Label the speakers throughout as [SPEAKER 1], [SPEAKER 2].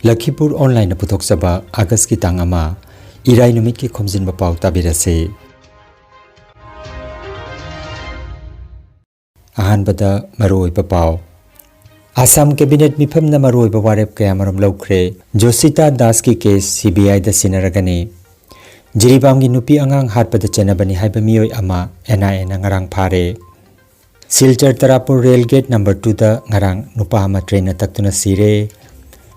[SPEAKER 1] Lakhipur online puthok saba August ki tang ama irai numit ki Khomjinba Pao tabirase. Ahanbada maroi pao. Assam cabinet mifam na maroi bawarep kaya maram laukre Josita Das ki case CBI da sinaragani. Jiribam gi nupi angang hatpada chenabani haiba miyoi ama NIA na ngarang phare. Silchar Tarapur rail gate number 2 da ngarang nupa ama train na taktuna sire.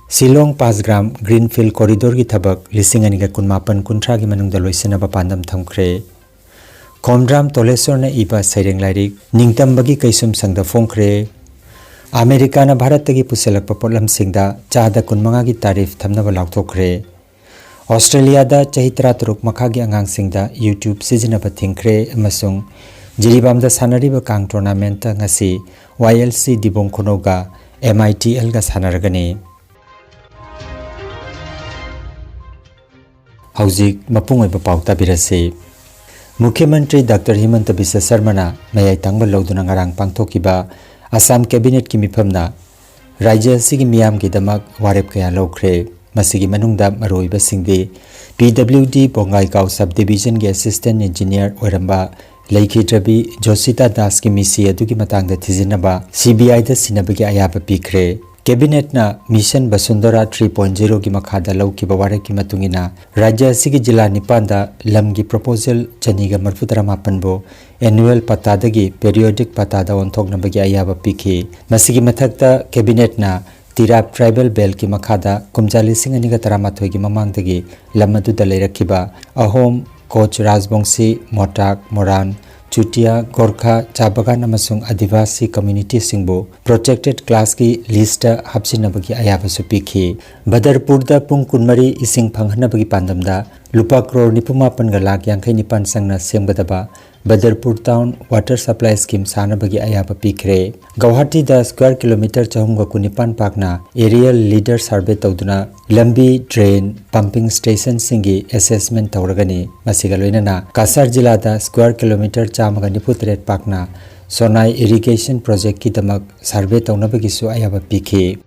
[SPEAKER 1] Silong 5 gram Greenfield corridor ki thabak lising ani ga kunmapan kuntra gi manung da loisena ba pandam thamkre. Khomdram Tolesor na iba saireng lairik ningtam bagi kaisum sangda phongkre. America na Bharat tagi puselak papolam singda chada kunmanga gi tarif thamna ba laukthokre. Australia da chahitra turuk makha gi angang singda YouTube sijina ba thingkre amasung Jiribam da sanari ba kang tournament ta ngasi YLC dibong khonoga MITL ga sanaragani. Hauzik mapung oiba pau tabirase. Mukhyamantri Dr. Himanta Biswa Sarma na mayai tangbal lauduna ngarang pangthokiba Assam cabinet ki mifamna Rajya asigi miyam gi damak warep kaya laukre. Masigi manungda maroiba singdi PWD Bongai Kaw subdivision gi assistant engineer oiramba Lakhitrabi Josita Das ki misi adugi matangda thizinaba CBI da sinabagi ayaba pikre. Cabinet na Mission Basundara 3.0 ki makhada laukiba warek ki matungina Rajya asigi jila nipanda lamgi proposal chaniga marfutara mapanbo annual patadagi periodic patada onthoknabagi ayaba pikhi. Masigi mathakta cabinet na Tirap tribal belt ki makhada kumjali singani ga taramathoi ki mamangdagi lamadu da leirakhiba ahom Koch Rajbongsi Motak Moran Chutia Gorkha Chabagan amasung Adivasi community singbo protected class ki list hapsinabagi ayabasu pikhi. Badarpur da pung kunmari ising phanghanabagi pandamda lupa crore nipumapan ga lak yankai nipan sangna sengbadaba Badarpur town water supply scheme sanabagi ayaba pikre. Guwahati da square kilometer chahumga kunipan pakna aerial leader survey tawduna lambi drain pumping station singi assessment tawragani. Masiga loinana Kasar jila da square kilometer chamaga niputret pakna Sonai irrigation project ki damak survey tawnabagi su ayaba pikhi.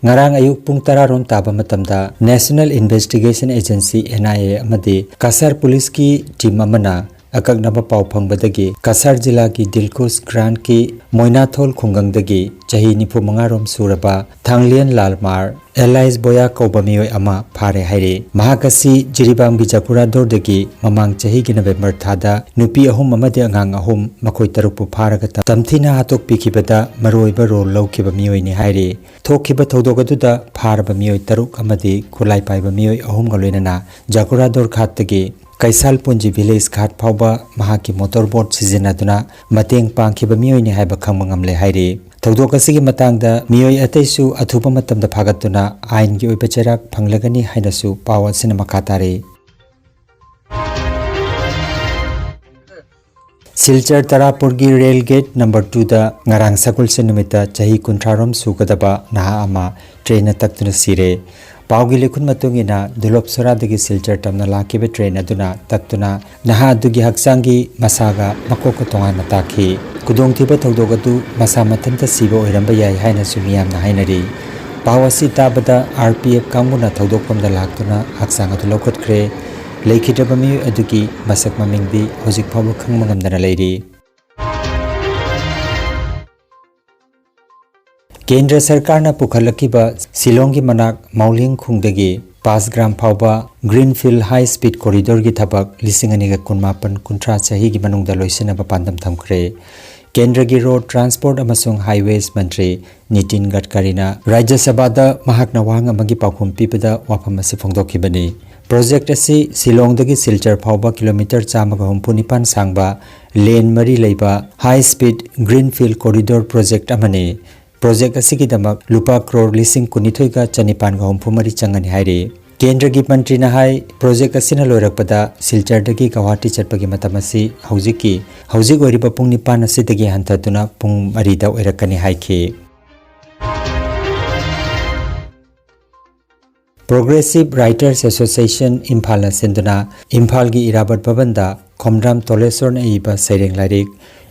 [SPEAKER 1] Ngarang ayuk pung tararon taba matamda National Investigation Agency NIA amadi Kasar Police ki team amana akagnaba pau phangbadagi Kasar jila ki Dilkus Grant ki Moinathol khungangdagi chahi nipu mangarom suraba Thanglian Lalmar Elias Boya Kaubamioi ama phare haire. Mahakasi Jiribam Bijakura Dordagi mamang chahi ki November thada nupi ahum amadi angang ahum makhoi tarupu pharaga tamthina hatok pikibada maroiba role laukiba mioi ni haire. Thokiba thodogaduda pharaba mioi taruk amadi khulai paiba mioi ahum galoinana Jakura Dor khattagi Kaisal Punji village khat phauba mahaki motorboat sizinaduna mateng pangkhiba mioi ni haiba khangmangamle haire. Tawdok asigi matangda miyoi ataisu athupa matamda phagatuna ain gi oiba cherak phanglagani hainasu pawa sinema khatare. Silchar Tarapur gi rail gate number 2 da ngarang sakul senumita chahi kuntrarom sukadaba naha ama train taktuna sire. Paugi lekhun matungina Dulopsora dagi Silchar tamna lakibe train aduna taktuna naha adugi haksangi masaga makoko tongai mataki. Kudong thiba thawdogadu masa mathanta siba oiramba yai haina sumiyamna hainari. Pawasi tabada RPF kanguna thawdokpamda laktuna haksang adu lokhatkre. Leikhidaba mi adugi masak mamingdi hojik phabu khangmangamdana leiri. Kendra Sarkar na pukhalakiba Silongi manak Mauling khungdagi 5 gram phauba Greenfield high speed corridor gi thabak lisingani ga kunmapan kuntra chahi gi manungda loisena ba pandam thamkre. Kendra gi road transport amasung highways mantri Nitin Gadkari na Rajya Sabha da mahakna wang amagi paukhum pibada wafam ase phongdokhibani. Project asi Silong dagi Silchar phauba kilometer chamaga humpunipan sangba lane mari leiba high speed Greenfield corridor project amani. Project asigi damak lupa crore lising kunithoi ga chanipan ga humpumari changani haire. Kendra gi mantri na hai project asina loirakpada Silchar dagi Guwahati chatpagi matamasi hauzik oriba pung nipan asidagi hantaduna pung marida oirakani haikhe. Progressive Writers Association Imphal Senduna Imphal gi Irabat Bhavanda Khomdram Tolesor na iba saireng lairik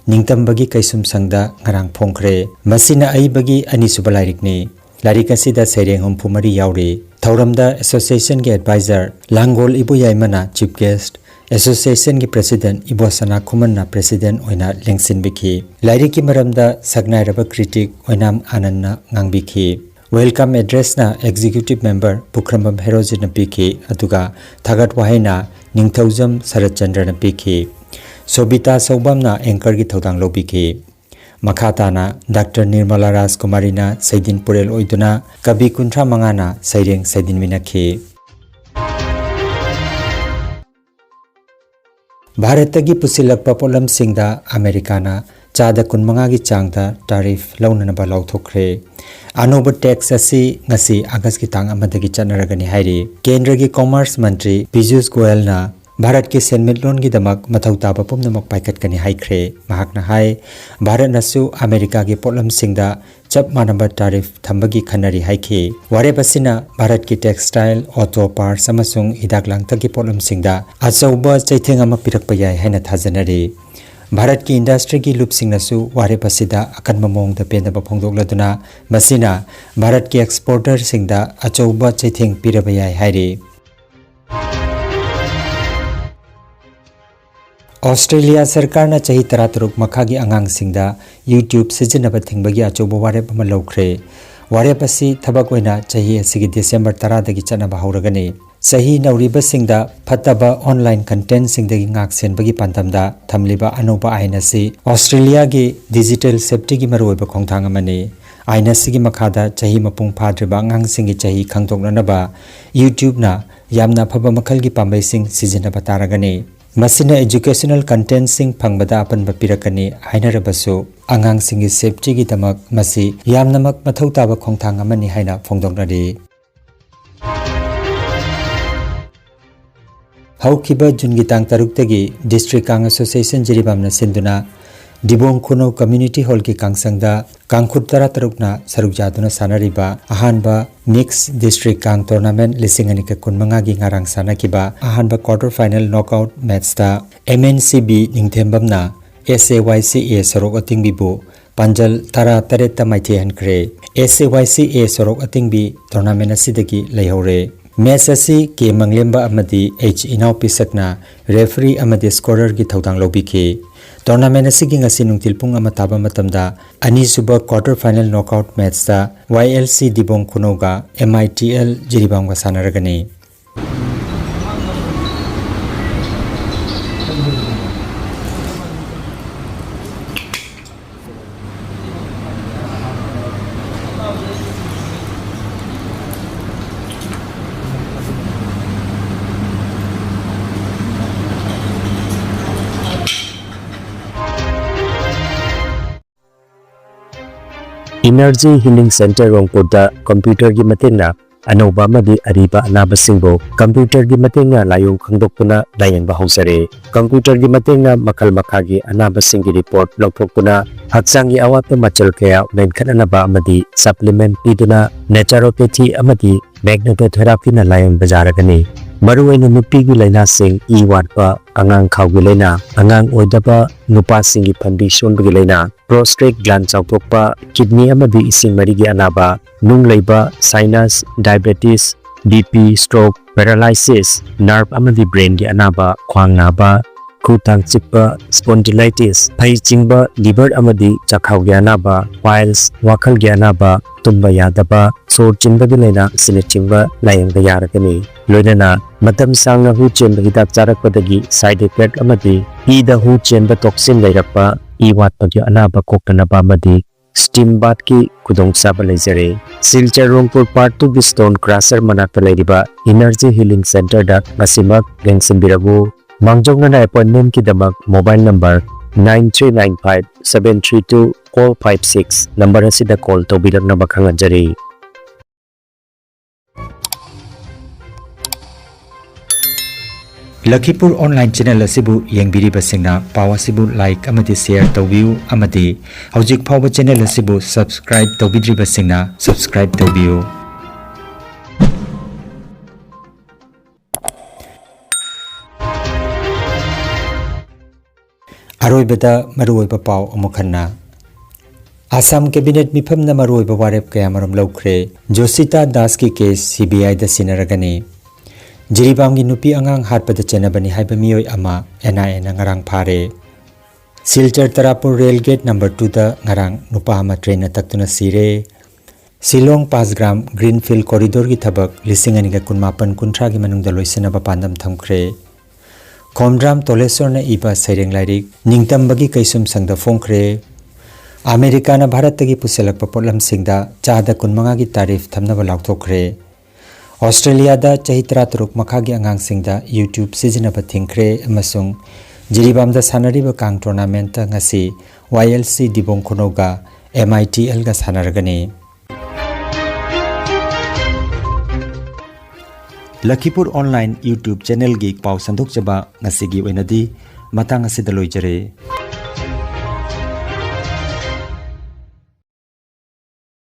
[SPEAKER 1] ꯅꯤꯡꯇꯝꯕꯒꯤ ꯀꯩꯁꯨꯝ ꯁꯪꯗ ꯉꯔꯥꯡ ꯐꯣꯡꯈ꯭ꯔꯦ ꯃꯁꯤꯅ ꯑꯏꯕꯒꯤ ꯑꯅꯤꯁꯨꯕ ꯂꯥꯏꯔꯤꯛꯅꯤ ꯂꯥꯏꯔꯤꯛ ꯑꯁꯤꯗ ꯁꯩꯔꯦꯡ 64 ꯌꯥꯎꯔꯤ ꯊꯧꯔꯝꯗ ꯑꯦꯁꯣꯁꯤꯌꯦꯁꯟꯒꯤ ꯑꯦꯗꯚꯥꯏꯖꯔ ꯂꯥꯡꯒꯣꯜ ꯏꯕꯨꯌꯥꯏꯃꯅ ꯆꯤꯞ ꯒꯦꯁꯠ ꯑꯦꯁꯣꯁꯤꯌꯦꯁꯟꯒꯤ ꯄ꯭ꯔꯦꯁꯤꯗꯦꯟꯠ ꯏꯕꯣꯁꯅꯥ ꯈꯨꯃꯟꯅ ꯄ꯭ꯔꯦꯁꯤꯗꯦꯟꯠ ꯑꯣꯏꯅ ꯂꯦꯡꯁꯤꯟꯕꯤꯈꯤ ꯂꯥꯏꯔꯤꯛꯀꯤ ꯃꯔꯝꯗ ꯁꯛꯅꯥꯏꯔꯕ ꯀ꯭ꯔꯤꯇꯤꯛ ꯑꯣꯏꯅꯥꯝ आनंदना ꯉꯥꯡꯕꯤꯈꯤ ꯋꯦꯜꯀꯝ ꯑꯦꯗ꯭ꯔꯦꯁꯅ ꯑꯦꯛꯖꯤꯀ꯭ꯌꯨꯇꯤꯚ ꯃꯦꯝꯕꯔ ꯄꯨꯈ꯭ꯔꯝꯕꯝ ꯍꯦꯔꯣꯖꯤꯠꯅ ꯄꯤꯈꯤ ꯑꯗꯨꯒ ꯊꯥꯒꯠ ꯋꯥꯍꯩꯅ ꯅꯤꯡꯊꯧꯖꯝ ꯁꯔꯠꯆꯟꯗ꯭ꯔꯅ ꯄꯤꯈꯤ सोबिता सौबमना एंकर की थौदांग लौबिखि मखाताना डॉक्टर निर्मला राजकुमारीना सैदिन पुरेल ओइदुना कवि कुंथ्रा मंगाना सैरेंग सैदिन मिनखि भारत की पुसिलक्पा पोलम सिंगदा अमेरिकाना चादा कुनमंगा की चांगदा तारीफ लौननबा लौथोखरे अनोब टैक्स असि ngasi अगस्त की तांग अमदगी चनरगनि हाइरि केंद्र की कॉमर्स मंत्री पीयूष गोयलना भारत के सेनमिटलोन की दमक मथौ ताबा पुमनमक पाइकटकनि हाइख्रे महाकना हाय भारत नसु अमेरिका की पोलम सिंगदा चप मानब तारीफ थंबगी खनरी हाइखि वारेबसिना भारत की टेक्सटाइल ऑटो पार्ट्स अमसुंग हिदाक लांगता की पोलम सिंगदा अचौबा चैथेंग अमा पिरकपा याय हैना थाजनरी भारत की इंडस्ट्री की लुप सिंगनसु वारेबसिदा अकनब मोंग द पेंदब फोंदोकलदुना मसिना भारत की एक्सपोर्टर सिंगदा अचौबा चैथेंग पिरबा याय हाइरि ऑस्ट्रेलिया सरकार ने चाही तरा तरुक मखागी अंगांग सिंगदा यूट्यूब सिजनब थिंगबगी अचौबा वारेप अमा लौख्रे वारेप असि थबक ओइना चाही असिगी डिसेंबर 10 दगी चनबा हौरगनि चाही नौरिबा सिंगदा फतबा ऑनलाइन कंटेंट सिंगदगी ngak senbagi pandamda thamliba anoba ainasi Australia की डिजिटल सेफ्टी की मरोइबा खोंथांग अमनि आइनसिगी मखादा चाही मपुंग फाद्रिबा अंगांग सिंगी चाही खंगतोकनबा यूट्यूब ना यामना फबा मखलगी पांबै सिंग सिजनबा तारगनि मसिना एजुकेशनल कंटेंट सिंग फंगबदा अपन बपिरकनि हाइनरबसु अंगांग सिंगी सेफ्टी की दमक मसि यामनमक मथौ ताबा खोंथांग अमनि हाइना फोंदोकनरि हौखिबा जुनगी तांग तरुक्तगी डिस्ट्रिक्ट कांग एसोसिएशन जिरिबामना सिंदुना दिबोंग खुनो कम्युनिटी हॉल की कांगसंगदा कांगखुट तरा तरुकना सरुक जादुना सानरिबा अहानबा मिक्स डिस्ट्रिक्ट कांग टूर्नामेंट लिसिंगनि के कुनमंगा की ngarang सानकिबा अहानबा क्वार्टर फाइनल नॉकआउट मैचता MNCB निंगथेंबमना SAYCA सरोक अतिंगबिबु पंजल तरा तरेता माइथे हनख्रे SAYCA सरोक अतिंगबी टूर्नामेंट असिदगी लैहौरे मैच असि के मंगलेम्बा अमदी H इनाउ पिसकना रेफरी अमदी स्कोरर की थौदांग लौबिखि tournament असिगी ngasi nungtil pung ama taba matamda ani suba quarter final knockout match ta YLC dibong kunoga MITL jiribam ga sanaragani
[SPEAKER 2] energy healing centre रोंगपुरदा computer की मतेंगना अनौबा मदी Areeba अनाबसिंगबो computer की मतेंगना लायों खंगदोकपुना लायंगबा हौसरे computer की मतेंगना मखल मखागी अनाबसिंगी report लौथोकपुना हक्सांगी अवात मचल कया मेनखननबा अमदी supplement पीदुना naturopathy अमदी मैग्नेटोथेरापी ना लायंग बजारगनी मरुवैना नुपीगी लैना सिंग ई वाटपा अंगांग खाउगी लैना अंगांग ओइदबा नुपा सिंगी फंबी सोनबगी लैना प्रोस्टेट ग्लैंड चाउथोकपा किडनी अमदी इसिंग मरीगी अनाबा नुंग लैबा sinus diabetes BP stroke paralysis nerve अमदी ब्रेन की अनाबा ख्वांग नाबा खुतांग चिपा स्पॉन्डिलाइटिस फई चिंगबा लिवर अमदी चखाव अनाबा पाइल्स वाखल अनाबा तुम्बा यादबा सोर चिंबगी लैना सिने चिंबा लायंग यारगनी लोइनना मतम सांगना हु चेंब हिदाक चारकपदगी साइड इफेक्ट अमदी ईदा हु चेंब टॉक्सिन लैरकपा ई वाटपगी अनाबा कोकनबा अमदी स्टीम बाथ की खुदोंग साबा लेजरे सिलचर रोंगपुर पार्ट 2 की स्टोन क्रशर मनाक लैरिबा एनर्जी हीलिंग सेंटर दा ngasimak लेंगसिनबिरबु मांगजोंगना अपॉइंटमेंट की दमक मोबाइल नंबर 9395-732-456 नंबर असिदा कॉल तौबिरकनबा खंगजरी
[SPEAKER 1] लखीपुर ऑनलाइन चैनल असिबु येंगबिरिबसिंगना पाव असिबु लाइक अमदी शेयर तौबियु अमदी हौजिक फावबा चैनल असिबु सब्सक्राइब तौबिद्रिबसिंगना सब्सक्राइब तौबियु अरोइबदा मरुओइबा पाव अमुखन्ना आसाम कैबिनेट मिफमना मरुओइबा वारेप कयामरम लौख्रे जोसिता दास की केस सीबीआई दा सिनरगनी जिरीबाम की नुपी अंगांग हाटपद चेनबनी हाइबा मियोय अमा एनआईए ना ngarang फारे Silchar Tarapur rail gate number 2 दा ngarang नुपा अमा ट्रेन तक्तुना सिरे सिलोंग 5 ग्राम ग्रीनफील्ड कॉरिडोर की थबक लिसिंग अनिगा कुनमापन कुंथ्रा की मनुंग दा लोइसनबा पांदम थमख्रे खोमड्राम तोलेश्वर ने इबा सैरेंग लाइरिक निंगतंबगी कैसुम संगद फोंख्रे अमेरिका ना भारत की पुसलक पोटलम सिंगदा चादा कुनमंगा की तारीफ थमनबा लाउथोख्रे ऑस्ट्रेलिया दा चही 13 मखा की अंगांग सिंगदा यूट्यूब सिजनबा थिंख्रे अमसुंग जिरीबाम दा सानरिबा कांग टूर्नामेंट ता ngasi YLC दिबोंग खोनोगा MITL गा सानरगनी लखीपुर ऑनलाइन यूट्यूब चैनल की पाव संदोक जबा ngasi gi oinadi matang asida loijare।